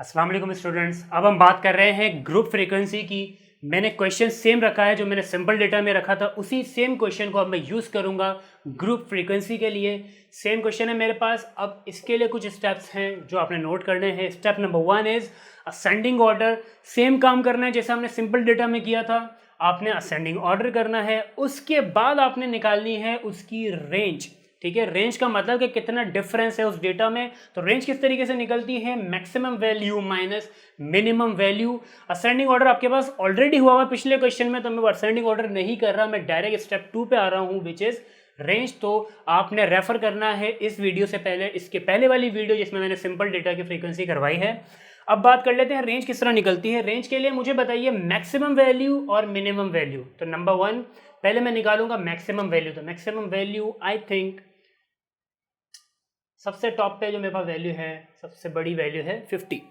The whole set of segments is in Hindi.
अस्सलाम वालेकुम स्टूडेंट्स। अब हम बात कर रहे हैं ग्रुप फ्रीक्वेंसी की। मैंने क्वेश्चन सेम रखा है जो मैंने सिंपल डेटा में रखा था, उसी सेम क्वेश्चन को अब मैं यूज़ करूंगा ग्रुप फ्रीक्वेंसी के लिए। सेम क्वेश्चन है मेरे पास। अब इसके लिए कुछ स्टेप्स हैं जो आपने नोट करने हैं। Step number 1 is ascending order. Same काम करना है जैसे हमने सिंपल डेटा में किया था, आपने असेंडिंग ऑर्डर करना है। उसके बाद आपने निकालनी है उसकी रेंज। ठीक है, रेंज का मतलब कि कितना डिफरेंस है उस डेटा में। तो रेंज किस तरीके से निकलती है, maximum value minus minimum value. Ascending order आपके पास ऑलरेडी हुआ हुआ पिछले क्वेश्चन में, तो मैं असेंडिंग ऑर्डर नहीं कर रहा, मैं डायरेक्ट स्टेप 2 पे आ रहा हूं विच इज रेंज। तो आपने रेफर करना है इस वीडियो से पहले, इसके पहले वाली वीडियो जिसमें मैंने सिंपल डेटा की फ्रीक्वेंसी करवाई है। अब बात कर लेते हैं रेंज किस तरह निकलती है। रेंज के लिए मुझे बताइए मैक्सिमम वैल्यू और मिनिमम वैल्यू। तो नंबर 1 पहले मैं निकालूंगा मैक्सिमम वैल्यू। तो मैक्सिमम वैल्यू आई थिंक सबसे टॉप पे जो मेरे पास वैल्यू है, सबसे बड़ी वैल्यू है 50।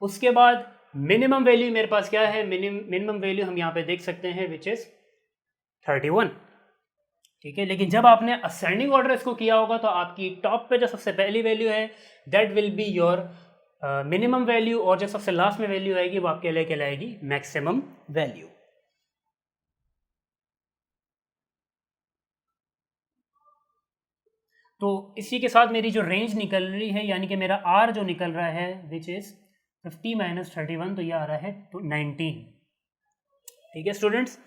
उसके बाद मिनिमम वैल्यू मेरे पास क्या है, मिनिमम वैल्यू हम यहाँ पे देख सकते हैं विच इज 31। ठीक है, लेकिन जब आपने असेंडिंग ऑर्डर इसको किया होगा तो आपकी टॉप पे जो सबसे पहली वैल्यू है that will be your minimum value, और जो सबसे लास्ट में वैल्यू आएगी वो आपके लिए कहलाएगी मैक्सिमम वैल्यू। तो इसी के साथ मेरी जो रेंज निकल रही है, यानी कि मेरा आर जो निकल रहा है विच इज 50 माइनस 31, तो ये आ रहा है 19। ठीक है स्टूडेंट्स।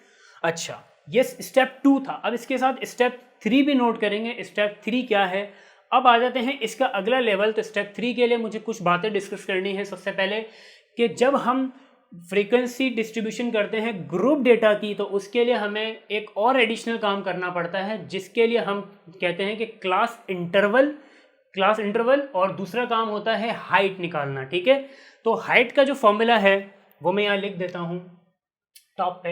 अच्छा, ये स्टेप 2 था। अब इसके साथ स्टेप 3 भी नोट करेंगे। स्टेप 3 क्या है, अब आ जाते हैं इसका अगला लेवल। तो स्टेप 3 के लिए मुझे कुछ बातें डिस्कस करनी है। सबसे पहले कि जब हम फ्रीक्वेंसी डिस्ट्रीब्यूशन करते हैं ग्रुप डेटा की, तो उसके लिए हमें एक और एडिशनल काम करना पड़ता है जिसके लिए हम कहते हैं कि क्लास इंटरवल, और दूसरा काम होता है हाइट निकालना। ठीक है, तो हाइट का जो फॉर्मूला है वो मैं यहाँ लिख देता हूँ टॉप पे।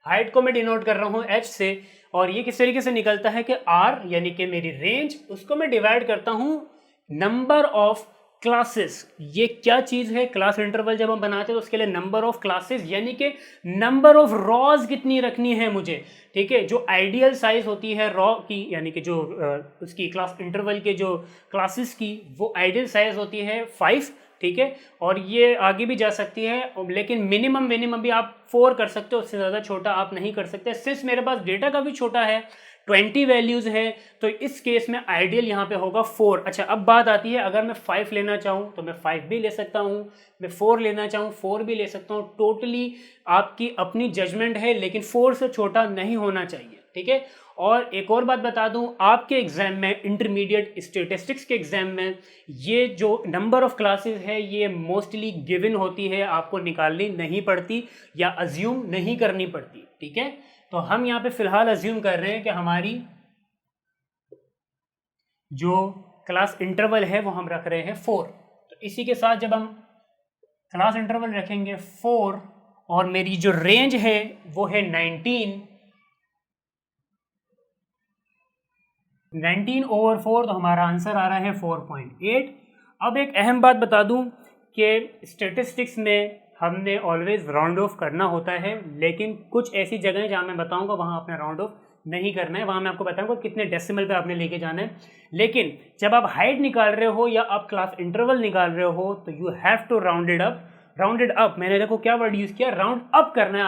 हाइट को मैं डिनोट कर रहा हूँ h से, और ये किस तरीके से निकलता है कि r यानी कि मेरी रेंज, उसको मैं डिवाइड करता हूँ नंबर ऑफ क्लासेस। ये क्या चीज है, क्लास इंटरवल जब हम बनाते हैं तो उसके लिए नंबर ऑफ क्लासेस यानी कि नंबर ऑफ रॉज कितनी रखनी है मुझे। ठीक है, जो आइडियल साइज होती है रॉ की, यानी कि जो उसकी क्लास इंटरवल के जो क्लासेस की वो आइडियल साइज होती है 5। ठीक है, और ये आगे भी जा सकती है, लेकिन मिनिमम भी आप 4 कर सकते हो, उससे ज़्यादा छोटा आप नहीं कर सकते। सिंस मेरे पास डेटा का भी छोटा है, 20 वैल्यूज़ है, तो इस केस में आइडियल यहाँ पे होगा 4। अच्छा, अब बात आती है अगर मैं 5 लेना चाहूँ तो मैं 5 भी ले सकता हूँ, मैं 4 लेना चाहूँ 4 भी ले सकता हूँ। टोटली आपकी अपनी जजमेंट है, लेकिन 4 से छोटा नहीं होना चाहिए। ठीक है, और एक और बात बता दूं, आपके एग्जाम में इंटरमीडिएट स्टैटिस्टिक्स के एग्जाम में ये जो नंबर ऑफ क्लासेस है ये मोस्टली गिवन होती है, आपको निकालनी नहीं पड़ती या अज्यूम नहीं करनी पड़ती। ठीक है, तो हम यहाँ पे फिलहाल अज्यूम कर रहे हैं कि हमारी जो क्लास इंटरवल है वो हम रख रहे हैं 4। तो इसी के साथ जब हम क्लास इंटरवल रखेंगे 4 और मेरी जो रेंज है वो है 19/4, तो हमारा आंसर आ रहा है 4.8। अब एक अहम बात बता दूं कि स्टैटिस्टिक्स में हमने ऑलवेज राउंड ऑफ करना होता है, लेकिन कुछ ऐसी जगह जहां मैं बताऊंगा वहां आपने राउंड ऑफ नहीं करना है, वहां मैं आपको बताऊंगा कितने डेसिमल पे आपने लेके जाना है। लेकिन जब आप हाइट निकाल रहे हो या आप क्लास इंटरवल निकाल रहे हो तो you have to rounded up. मैंने देखो क्या वर्ड यूज किया, राउंड अप करना है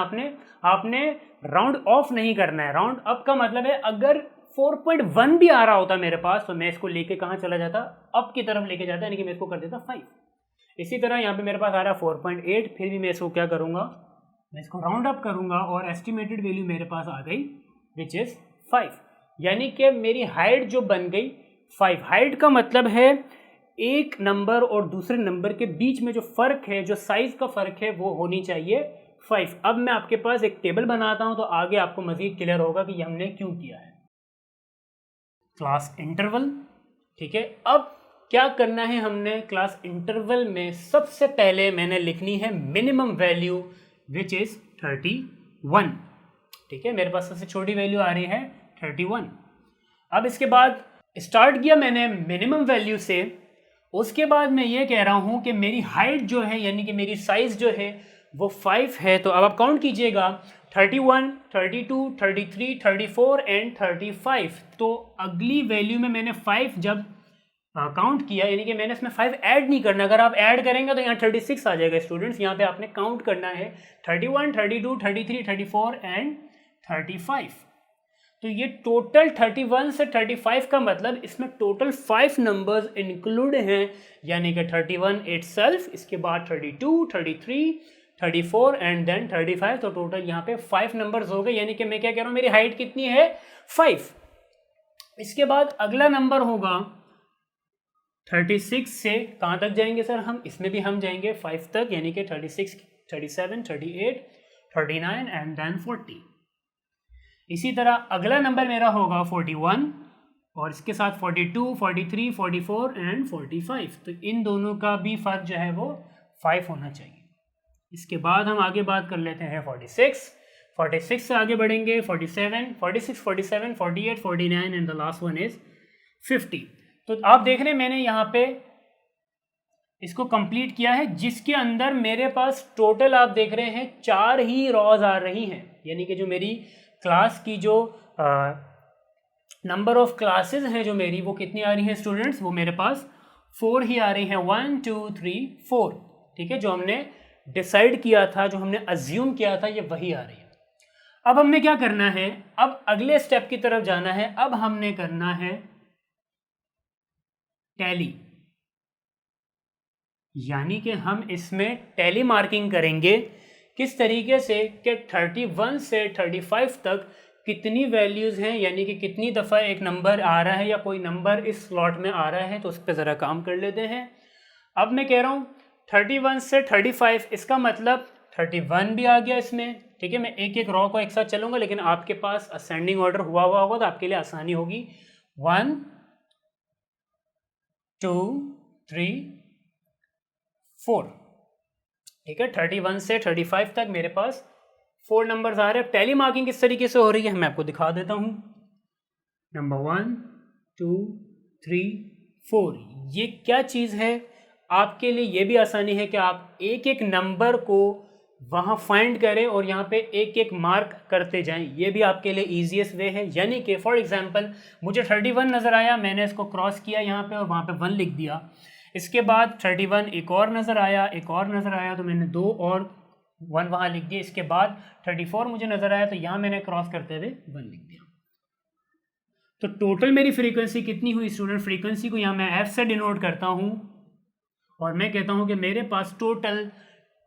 आपने राउंड ऑफ नहीं करना है। राउंड अप का मतलब है अगर 4.1 भी आ रहा होता मेरे पास तो मैं इसको लेके कहाँ चला जाता, अप की तरफ लेके जाता, यानी कि मैं इसको कर देता 5। इसी तरह यहाँ पे मेरे पास आ रहा है 4.8, फिर भी मैं इसको क्या करूँगा, मैं इसको राउंड अप करूँगा और एस्टिमेटेड वैल्यू मेरे पास आ गई विच इज़ 5, यानी कि मेरी हाइट जो बन गई 5। हाइट का मतलब है एक नंबर और दूसरे नंबर के बीच में जो फ़र्क है, जो साइज़ का फ़र्क है वो होनी चाहिए 5। अब मैं आपके पास एक टेबल बनाता हूँ तो आगे आपको मज़ीद क्लियर होगा कि हमने क्यों किया है। क्लास इंटरवल, ठीक है, अब क्या करना है हमने क्लास इंटरवल में, सबसे पहले मैंने लिखनी है मिनिमम वैल्यू विच इज 31। ठीक है, मेरे पास सबसे छोटी वैल्यू आ रही है 31। अब इसके बाद स्टार्ट किया मैंने मिनिमम वैल्यू से, उसके बाद मैं ये कह रहा हूं कि मेरी हाइट जो है यानी कि मेरी साइज जो है वो 5 है। तो अब आप काउंट कीजिएगा 31, 32, 33, 34 एंड 35। तो अगली वैल्यू में मैंने 5 जब काउंट किया, यानी कि मैंने इसमें 5 ऐड नहीं करना। अगर आप ऐड करेंगे तो यहाँ 36 आ जाएगा स्टूडेंट्स। यहाँ पे आपने काउंट करना है 31, 32, 33, 34 एंड 35। तो ये टोटल 31 से 35 का मतलब इसमें टोटल 5 नंबर्स इंक्लूड हैं, यानी कि 31 इटसेल्फ, इसके बाद 32, 33, 34 एंड देन 35। तो टोटल यहाँ पे 5 नंबर्स हो गए, यानी कि मैं क्या कह रहा हूँ, मेरी हाइट कितनी है 5। इसके बाद अगला नंबर होगा 36 से कहाँ तक जाएंगे सर हम, इसमें भी हम जाएंगे 5 तक, यानी कि 36, 37, 38, 39 एंड देन 40। इसी तरह अगला नंबर मेरा होगा 41 और इसके साथ 42, 43, 44 एंड 45। तो इन दोनों का भी फर्क जो है वो 5 होना चाहिए। इसके बाद हम आगे बात कर लेते हैं 46 से आगे बढ़ेंगे 47, 46, 47, 48, 49 and the last one is 50। तो आप देख रहे हैं मैंने यहाँ पे इसको कंप्लीट किया है, जिसके अंदर मेरे पास टोटल आप देख रहे हैं 4 ही रॉज आ रही हैं, यानी कि जो मेरी क्लास की जो नंबर ऑफ क्लासेस हैं जो मेरी, वो कितनी आ रही हैं स्टूडेंट्स, वो मेरे पास 4 ही आ रही हैं, 1 2 3 4। ठीक है, जो हमने डिसाइड किया था, जो हमने अज्यूम किया था, ये वही आ रही है। अब हमने क्या करना है, अब अगले स्टेप की तरफ जाना है। अब हमने करना है टैली, यानी कि हम इसमें टैली मार्किंग करेंगे। किस तरीके से कि 31 से 35 तक कितनी वैल्यूज़ हैं, यानी कि कितनी दफ़ा एक नंबर आ रहा है या कोई नंबर इस स्लॉट में आ रहा है, तो उस पर ज़रा काम कर लेते हैं। अब मैं कह रहा हूँ 31 से 35, इसका मतलब 31 भी आ गया इसमें। ठीक है, मैं एक एक रॉ को एक साथ चलूँगा, लेकिन आपके पास असेंडिंग ऑर्डर हुआ होगा तो आपके लिए आसानी होगी। 1 2 3 4। ठीक है, 31 से 35 तक मेरे पास 4 नंबर्स आ रहे हैं। टैली मार्किंग किस तरीके से हो रही है मैं आपको दिखा देता हूँ। नंबर 1 2 3 4, ये क्या चीज़ है, आपके लिए ये भी आसानी है कि आप एक एक नंबर को वहाँ फाइंड करें और यहाँ पे एक एक मार्क करते जाएं। ये भी आपके लिए ईजीएस्ट वे है। यानी कि फॉर एग्जांपल मुझे 31 नज़र आया, मैंने इसको क्रॉस किया यहाँ पे और वहाँ पे 1 लिख दिया। इसके बाद 31 एक और नज़र आया, एक और नज़र आया, तो मैंने 2 और 1 वहाँ लिख दिया। इसके बाद 34 मुझे नज़र आया, तो यहाँ मैंने क्रॉस करते हुए 1 लिख दिया। तो टोटल मेरी फ्रीक्वेंसी कितनी हुई स्टूडेंट, फ्रीक्वेंसी को यहाँ मैं एफ से डिनोट करता हूँ और मैं कहता हूँ कि मेरे पास टोटल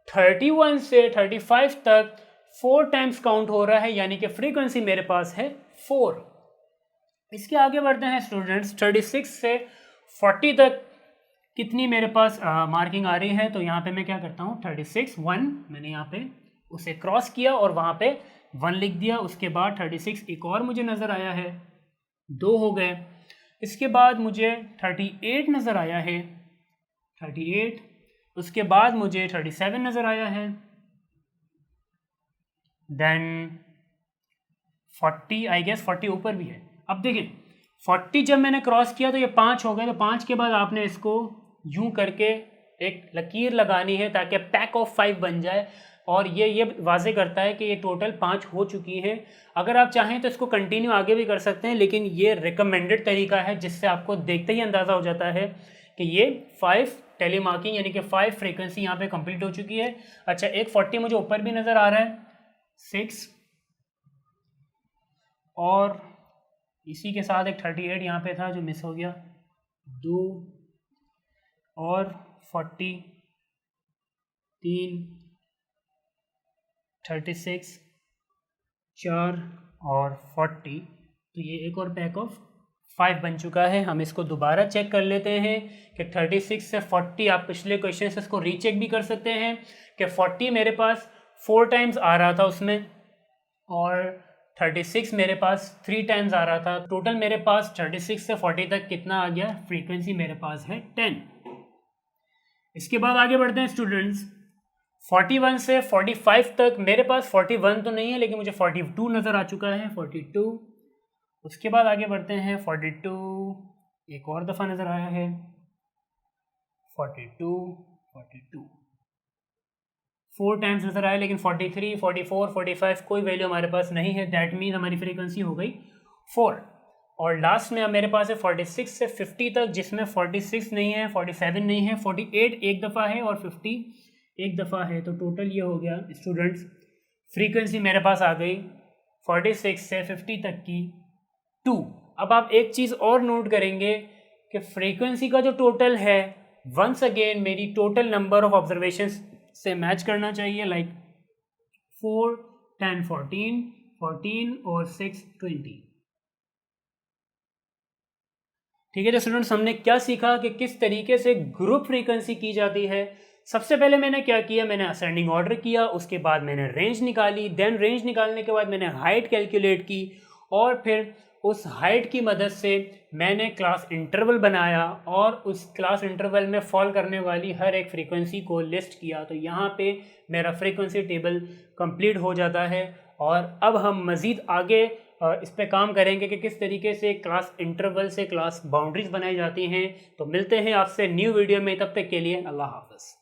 31 से 35 तक 4 टाइम्स काउंट हो रहा है, यानी कि फ्रीक्वेंसी मेरे पास है 4। इसके आगे बढ़ते हैं स्टूडेंट्स, 36 से 40 तक कितनी मेरे पास मार्किंग आ रही है। तो यहाँ पे मैं क्या करता हूँ, 36 1 मैंने यहाँ पे उसे क्रॉस किया और वहाँ पे 1 लिख दिया। उसके बाद 36 एक और मुझे नज़र आया है, 2 हो गए। इसके बाद मुझे 38 नज़र आया है, 38। उसके बाद मुझे 37 नज़र आया है, देन 40, आई गेस 40 ऊपर भी है। अब देखें 40 जब मैंने क्रॉस किया तो ये 5 हो गए, तो 5 के बाद आपने इसको यूं करके एक लकीर लगानी है ताकि पैक ऑफ 5 बन जाए, और ये वाजे करता है कि ये टोटल 5 हो चुकी हैं। अगर आप चाहें तो इसको कंटिन्यू आगे भी कर सकते हैं, लेकिन ये रिकमेंडेड तरीका है जिससे आपको देखते ही अंदाज़ा हो जाता है कि ये 5 टैली मार्किंग यानी कि 5 फ्रीक्वेंसी यहाँ पे कंप्लीट हो चुकी है। अच्छा, एक 40 मुझे ऊपर भी नज़र आ रहा है, 6, और इसी के साथ एक 38 यहाँ पे था जो मिस हो गया, 2 और 40, 3, 36, 4 और 40। तो ये एक और पैक ऑफ 5 बन चुका है। हम इसको दोबारा चेक कर लेते हैं कि 36 से 40, आप पिछले क्वेश्चन से इसको रीचेक भी कर सकते हैं कि 40 मेरे पास 4 टाइम्स आ रहा था उसमें, और 36 मेरे पास 3 टाइम्स आ रहा था। टोटल मेरे पास 36 से 40 तक कितना आ गया, फ्रीक्वेंसी मेरे पास है 10। इसके बाद आगे बढ़ते हैं स्टूडेंट्स, 41 से 45 तक मेरे पास 41 तो नहीं है, लेकिन मुझे 42 नज़र आ चुका है, 42। उसके बाद आगे बढ़ते हैं 42 एक और दफ़ा नज़र आया है, 42 42 4 टाइम्स नज़र आया, लेकिन 43, 44, 45 कोई वैल्यू हमारे पास नहीं है। दैट मीन्स हमारी फ्रीक्वेंसी हो गई 4। और लास्ट में अब मेरे पास है 46 से 50 तक, जिसमें 46 नहीं है, 47 नहीं है, 48 एक दफ़ा है और 50 एक दफ़ा है। तो टोटल ये हो गया स्टूडेंट्स, फ्रीक्वेंसी मेरे पास आ गई 46 से 50 तक की 2। अब आप एक चीज़ और नोट करेंगे कि फ्रीक्वेंसी का जो टोटल है वंस अगेन मेरी टोटल नंबर ऑफ ऑब्जर्वेशन से मैच करना चाहिए, लाइक 4, 10, 14, 14 और 6, 20। ठीक है। तो स्टूडेंट्स हमने क्या सीखा कि किस तरीके से ग्रुप फ्रीक्वेंसी की जाती है। सबसे पहले मैंने क्या किया, मैंने असेंडिंग ऑर्डर किया, उसके बाद मैंने रेंज निकाली, देन रेंज निकालने के बाद मैंने हाइट कैलकुलेट की और फिर उस हाइट की मदद से मैंने क्लास इंटरवल बनाया और उस क्लास इंटरवल में फॉल करने वाली हर एक फ्रीक्वेंसी को लिस्ट किया। तो यहाँ पे मेरा फ्रीक्वेंसी टेबल कंप्लीट हो जाता है। और अब हम मज़ीद आगे इस पे काम करेंगे कि किस तरीके से क्लास इंटरवल से क्लास बाउंड्रीज बनाई जाती हैं। तो मिलते हैं आपसे न्यू वीडियो में, तब तक के लिए अल्लाह हाफ़िज़।